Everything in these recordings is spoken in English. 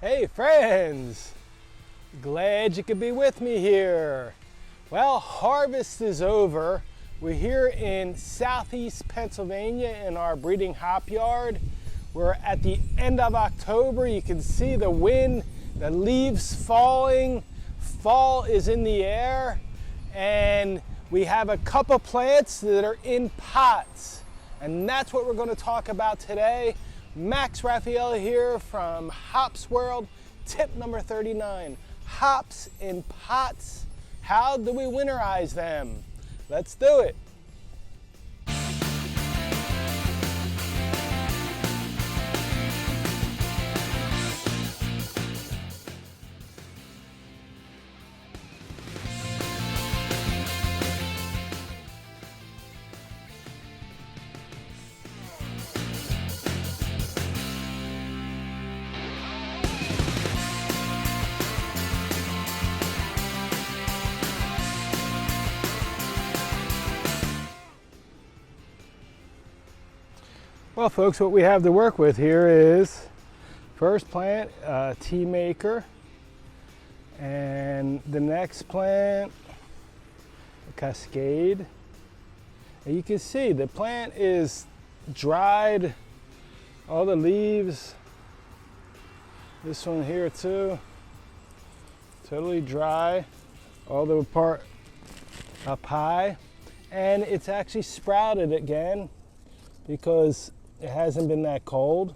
Hey friends, glad you could be with me here. Well, harvest is over. We're here in southeast Pennsylvania in our breeding hop yard. We're at the end of October. You can see the wind, the leaves falling. Fall is in the air, and we have a couple plants that are in pots, and that's what we're going to talk about today. Max Raphael here from Hops World. Tip number 39, hops in pots. How do we winterize them? Let's do it. Well, folks, what we have to work with here is first plant, tea maker, and the next plant, a cascade. And you can see the plant is dried, all the leaves. This one here too, totally dry, all the part up high, and it's actually sprouted again because it hasn't been that cold.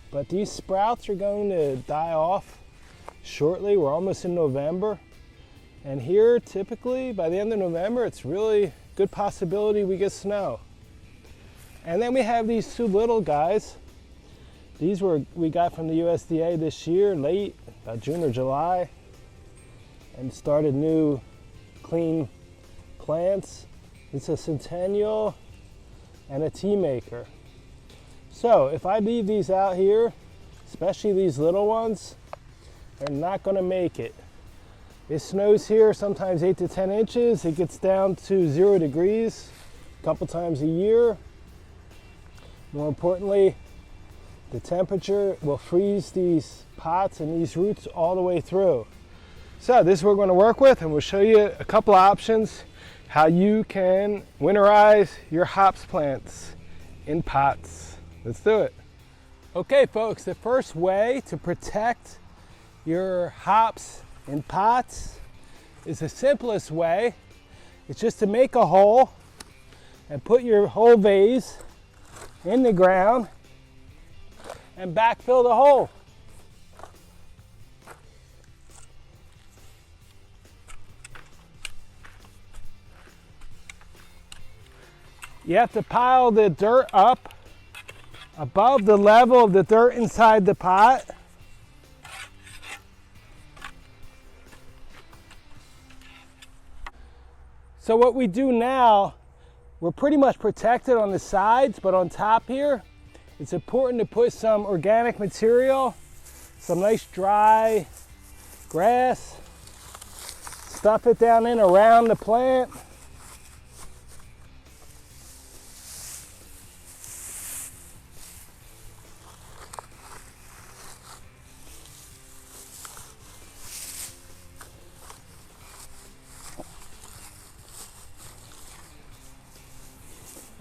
But these sprouts are going to die off shortly. We're almost in November. And here, typically, by the end of November, it's really good possibility we get snow. And then we have these two little guys. These we got from the USDA this year, late, about June or July, and started new clean plants. It's a centennial and a tea maker. So if I leave these out here, especially these little ones, they're not going to make it. It snows here sometimes 8 to 10 inches. It gets down to 0 degrees a couple times a year. More importantly, the temperature will freeze these pots and these roots all the way through. So this is what we're going to work with, and we'll show you a couple options how you can winterize your hops plants in pots. Let's do it. Okay folks, the first way to protect your hops in pots is the simplest way. It's just to make a hole and put your whole vase in the ground and backfill the hole. You have to pile the dirt up above the level of the dirt inside the pot. So what we do now, we're pretty much protected on the sides, but on top here, it's important to put some organic material, some nice dry grass, stuff it down in around the plant.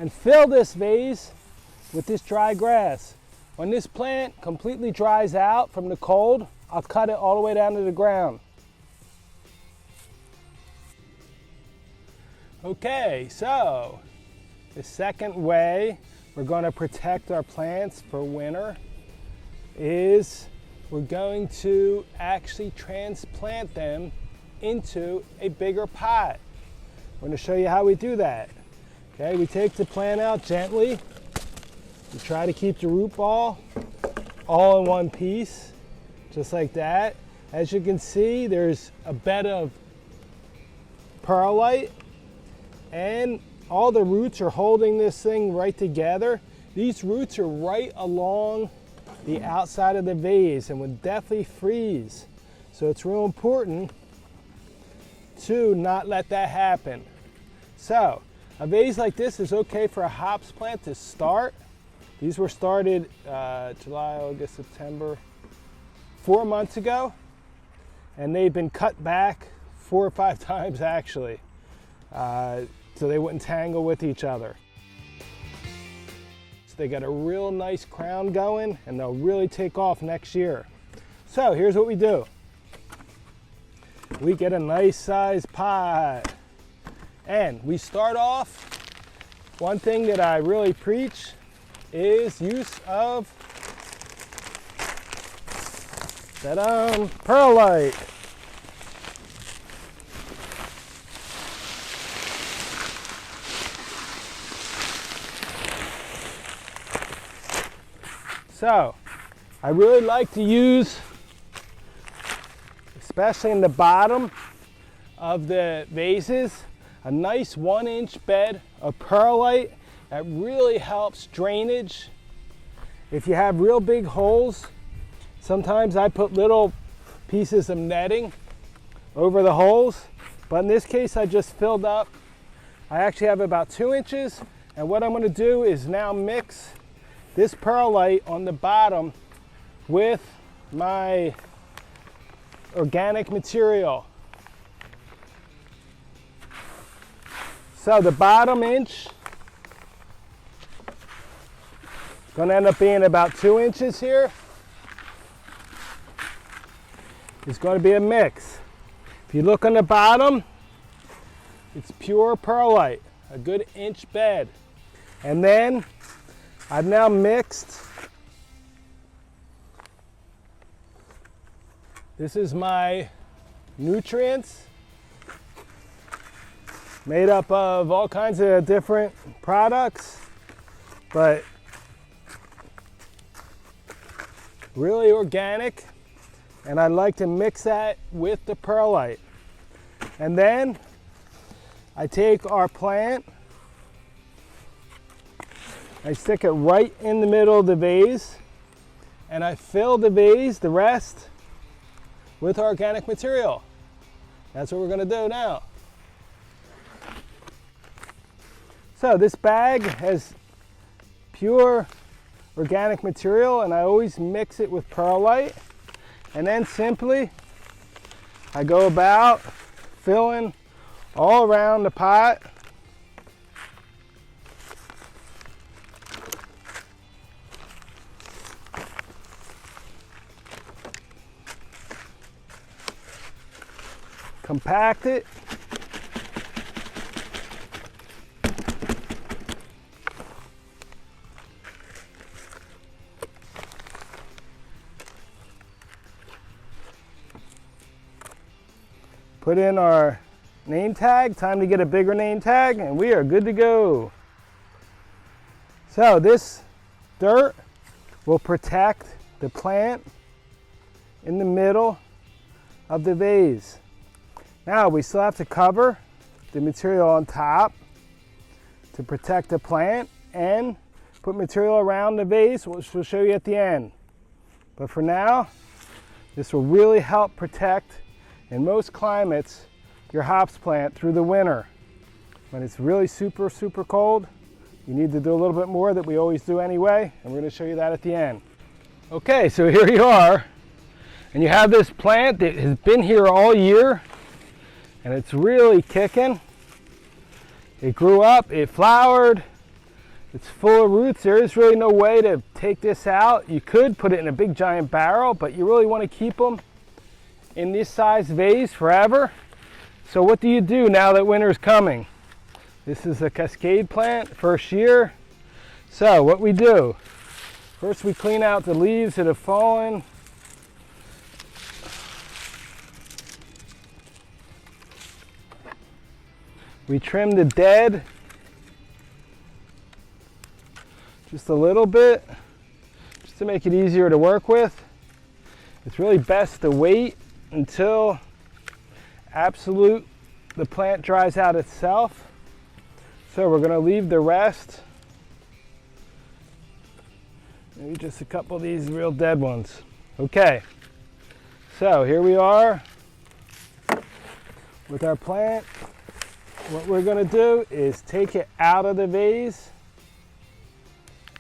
And fill this vase with this dry grass. When this plant completely dries out from the cold, I'll cut it all the way down to the ground. Okay, so the second way we're going to protect our plants for winter is we're going to actually transplant them into a bigger pot. I'm going to show you how we do that. Okay, we take the plant out gently. We try to keep the root ball all in one piece, just like that. As you can see, there's a bed of perlite, and all the roots are holding this thing right together. These roots are right along the outside of the vase and would definitely freeze. So it's real important to not let that happen. So a vase like this is okay for a hops plant to start. These were started July, August, September, 4 months ago, and they've been cut back 4 or 5 times actually, so they wouldn't tangle with each other. So they got a real nice crown going, and they'll really take off next year. So here's what we do. We get a nice sized pot, and we start off, one thing that I really preach is use of perlite. So I really like to use, especially in the bottom of the vases, a nice 1-inch bed of perlite that really helps drainage. If you have real big holes, sometimes I put little pieces of netting over the holes, but in this case I just filled up. I actually have about 2 inches, and what I'm going to do is now mix this perlite on the bottom with my organic material. So the bottom inch is going to end up being about 2 inches here. It's going to be a mix. If you look on the bottom, it's pure perlite, a good inch bed. And then I've now mixed, this is my nutrients, made up of all kinds of different products, but really organic. And I like to mix that with the perlite. And then I take our plant, I stick it right in the middle of the vase, and I fill the vase, the rest, with organic material. That's what we're going to do now. So this bag has pure organic material, and I always mix it with perlite. And then simply I go about filling all around the pot. Compact it. Put in our name tag. Time to get a bigger name tag, and we are good to go. So this dirt will protect the plant in the middle of the vase. Now we still have to cover the material on top to protect the plant and put material around the vase, which we'll show you at the end. But for now, this will really help protect, in most climates, your hops plant through the winter. When it's really super cold, you need to do a little bit more that we always do anyway, and we're going to show you that at the end. Okay, so here you are, and you have this plant that has been here all year, and it's really kicking. It grew up, it flowered, it's full of roots. There is really no way to take this out. You could put it in a big giant barrel, but you really want to keep them in this size vase forever. So what do you do now that winter's coming? This is a cascade plant, first year. So what we do, first we clean out the leaves that have fallen. We trim the dead just a little bit, just to make it easier to work with. It's really best to wait until the plant dries out itself. So we're going to leave the rest, maybe just a couple of these real dead ones. Okay, so here we are with our plant. What we're going to do is take it out of the vase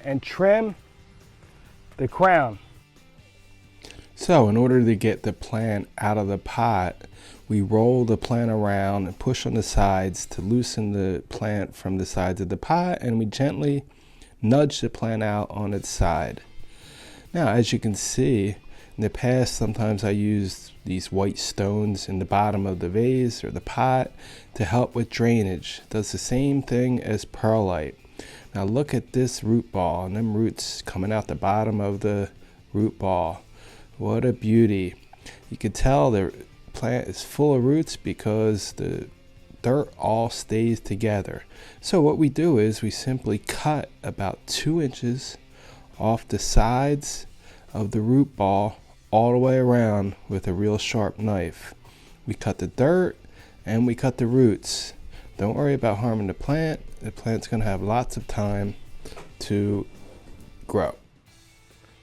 and trim the crown. So in order to get the plant out of the pot, we roll the plant around and push on the sides to loosen the plant from the sides of the pot, and we gently nudge the plant out on its side. Now, as you can see, in the past, sometimes I used these white stones in the bottom of the vase or the pot to help with drainage. It does the same thing as perlite. Now look at this root ball and them roots coming out the bottom of the root ball. What a beauty. You can tell the plant is full of roots because the dirt all stays together. So what we do is we simply cut about 2 inches off the sides of the root ball all the way around with a real sharp knife. We cut the dirt and we cut the roots. Don't worry about harming the plant. The plant's going to have lots of time to grow.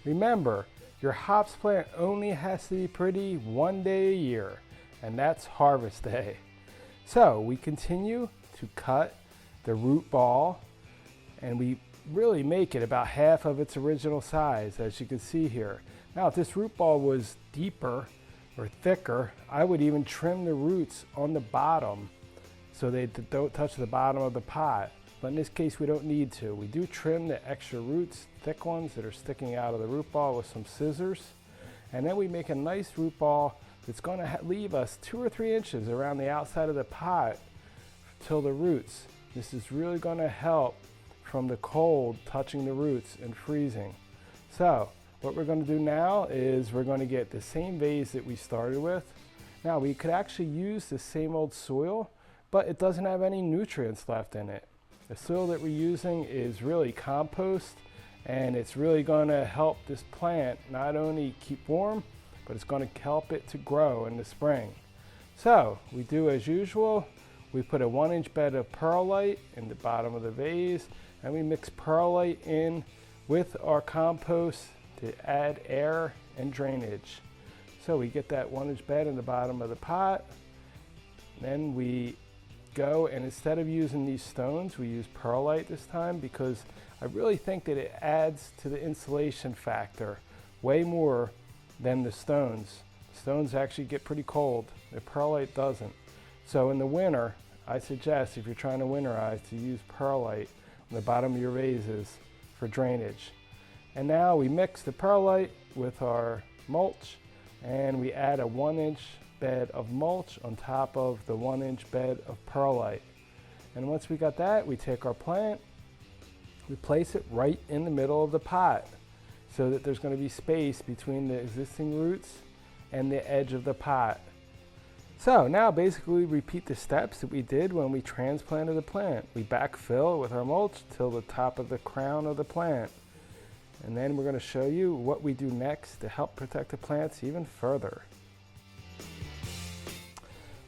Remember, your hops plant only has to be pretty 1 day a year, and that's harvest day. So we continue to cut the root ball, and we really make it about half of its original size, as you can see here. Now, if this root ball was deeper or thicker, I would even trim the roots on the bottom so they don't touch the bottom of the pot. But in this case, we don't need to. We do trim the extra roots, thick ones that are sticking out of the root ball, with some scissors. And then we make a nice root ball that's going to leave us 2 or 3 inches around the outside of the pot till the roots. This is really going to help from the cold touching the roots and freezing. So what we're going to do now is we're going to get the same vase that we started with. Now, we could actually use the same old soil, but it doesn't have any nutrients left in it. The soil that we're using is really compost, and it's really going to help this plant not only keep warm, but it's going to help it to grow in the spring. So we do as usual. We put a 1-inch bed of perlite in the bottom of the vase, and we mix perlite in with our compost to add air and drainage. So we get that 1-inch bed in the bottom of the pot. Then we go, and instead of using these stones, we use perlite this time because I really think that it adds to the insulation factor way more than the stones. Stones actually get pretty cold. The perlite doesn't. So in the winter, I suggest, if you're trying to winterize, to use perlite on the bottom of your vases for drainage. And now we mix the perlite with our mulch, and we add a 1-inch bed of mulch on top of the 1-inch bed of perlite. And once we got that, we take our plant, we place it right in the middle of the pot so that there's going to be space between the existing roots and the edge of the pot. So now basically we repeat the steps that we did when we transplanted the plant. We backfill with our mulch till the top of the crown of the plant. And then we're going to show you what we do next to help protect the plants even further.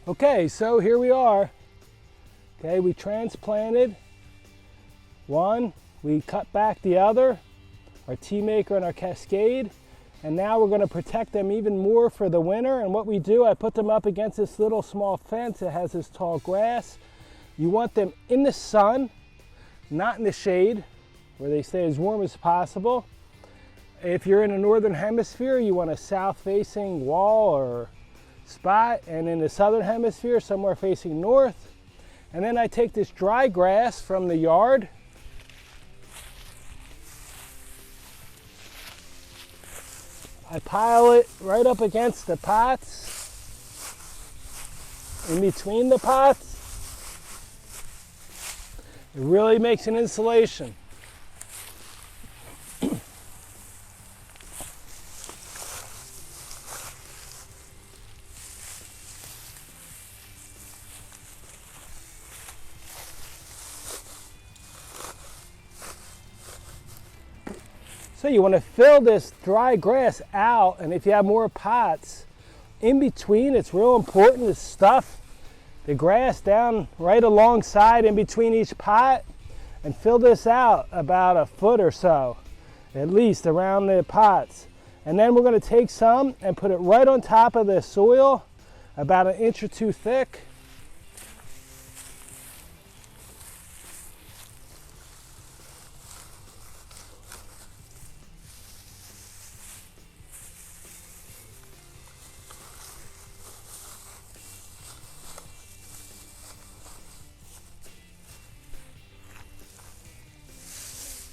Okay, so here we are. Okay, we transplanted one, we cut back the other, our tea maker and our cascade, and now we're going to protect them even more for the winter. And what we do, I put them up against this little small fence that has this tall grass. You want them in the sun, not in the shade, where they stay as warm as possible. If you're in the northern hemisphere, you want a south-facing wall or spot, and in the southern hemisphere, somewhere facing north. And then I take this dry grass from the yard, I pile it right up against the pots, in between the pots. It really makes an insulation. So you want to fill this dry grass out, and if you have more pots in between, it's real important to stuff the grass down right alongside in between each pot and fill this out about a foot or so, at least, around the pots. And then we're going to take some and put it right on top of the soil, about 1 inch or 2 thick.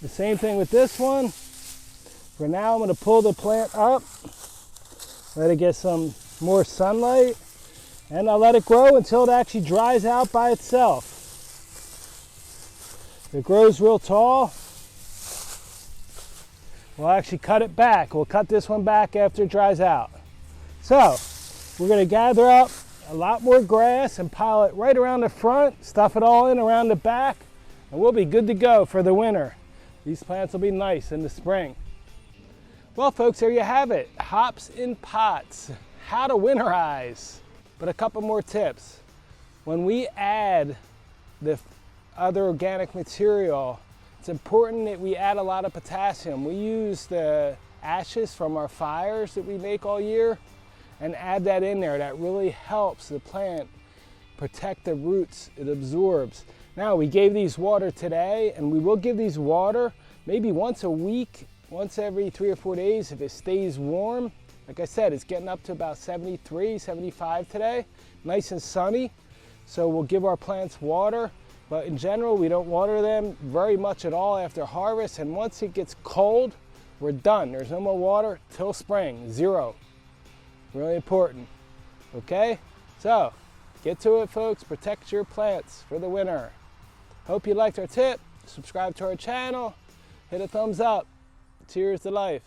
The same thing with this one. For now, I'm going to pull the plant up, let it get some more sunlight, and I'll let it grow until it actually dries out by itself. If it grows real tall, we'll actually cut it back. We'll cut this one back after it dries out. So, we're going to gather up a lot more grass and pile it right around the front, stuff it all in around the back, and we'll be good to go for the winter. These plants will be nice in the spring. Well, folks, there you have it. Hops in pots, how to winterize. But a couple more tips. When we add the other organic material, it's important that we add a lot of potassium. We use the ashes from our fires that we make all year and add that in there. That really helps the plant protect the roots. It absorbs. Now, we gave these water today, and we will give these water maybe once a week, once every 3 or 4 days if it stays warm. Like I said, it's getting up to about 73, 75 today. Nice and sunny. So we'll give our plants water. But in general, we don't water them very much at all after harvest. And once it gets cold, we're done. There's no more water till spring, 0. Really important. Okay? So, get to it, folks. Protect your plants for the winter. Hope you liked our tip. Subscribe to our channel. Hit a thumbs up. Cheers to life.